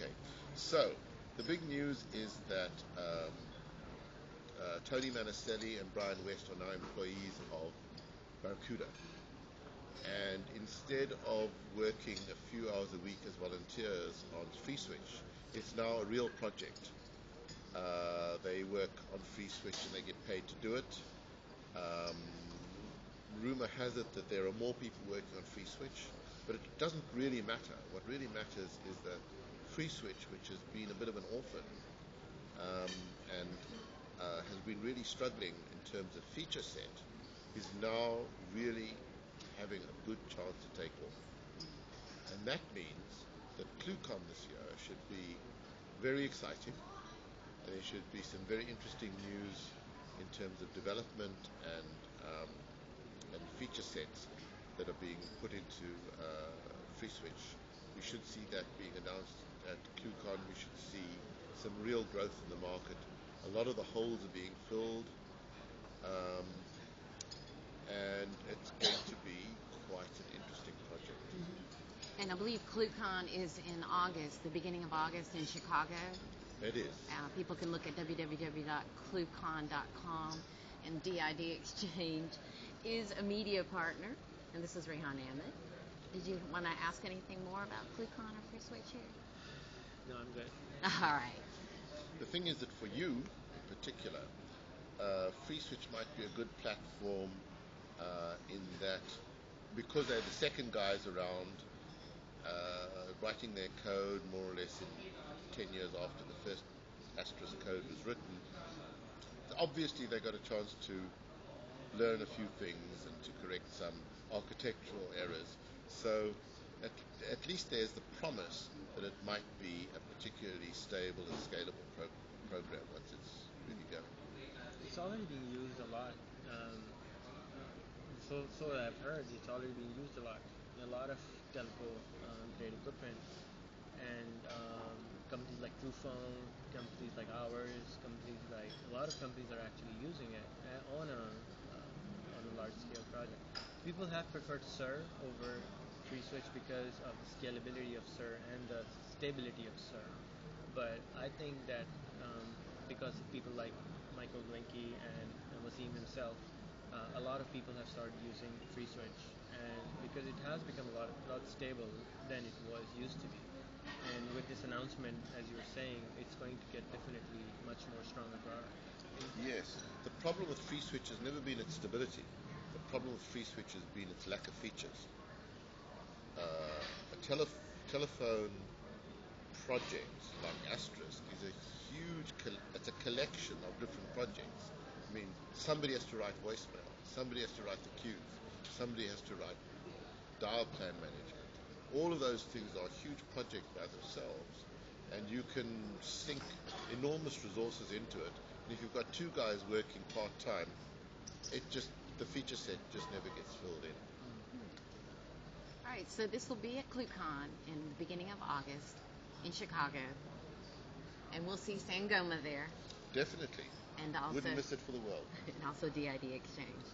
Okay, so the big news is that Tony Manicelli and Brian West are now employees of Barracuda. And instead of working a few hours a week as volunteers on FreeSwitch, it's now a real project. They work on FreeSwitch and they get paid to do it. Rumor has it that there are more people working on FreeSwitch, but it doesn't really matter. What really matters is that FreeSwitch, which has been a bit of an orphan and has been really struggling in terms of feature set, is now really having a good chance to take off. And that means that ClueCon this year should be very exciting, and there should be some very interesting news in terms of development and feature sets that are being put into FreeSwitch. We should see that being announced at ClueCon. We should see some real growth in the market. A lot of the holes are being filled, and it's going to be quite an interesting project. And I believe ClueCon is in August, the beginning of August in Chicago. It is. People can look at www.cluecon.com, and DID Exchange is a media partner. And this is Rehan Ahmed. Did you want to ask anything more about ClueCon or FreeSwitch here? No, I'm good. All right. The thing is that for you, in particular, FreeSwitch might be a good platform in that because they're the second guys around writing their code more or less in 10 years after the first Asterisk code was written, obviously they got a chance to learn a few things and to correct some architectural errors. So at least there's the promise that it might be a particularly stable and scalable program once it's really going. It's already being used a lot. So I've heard it's already being used a lot. A lot of telco grade equipment, and companies like TruePhone, companies like ours, companies like a lot of companies are actually using it on a large scale project. People have preferred SIR over FreeSwitch because of the scalability of SIR and the stability of SIR. But I think that because of people like Michael Blinky and Wasim himself, a lot of people have started using FreeSwitch, and because it has become a lot stable than it was used to be. And with this announcement, as you were saying, it's going to get definitely much more stronger product. Yes, the problem with FreeSwitch has never been its stability. The problem with FreeSwitch has been its lack of features. A telephone project like Asterisk is a huge, it's a collection of different projects. I mean, somebody has to write voicemail, somebody has to write the queues, somebody has to write dial plan management. All of those things are huge projects by themselves, and you can sink enormous resources into it. And if you've got two guys working part-time, the feature set just never gets filled in. All right, so this will be at ClueCon in the beginning of August in Chicago, and we'll see Sangoma there. Definitely. And also, wouldn't miss it for the world. And also DID Exchange.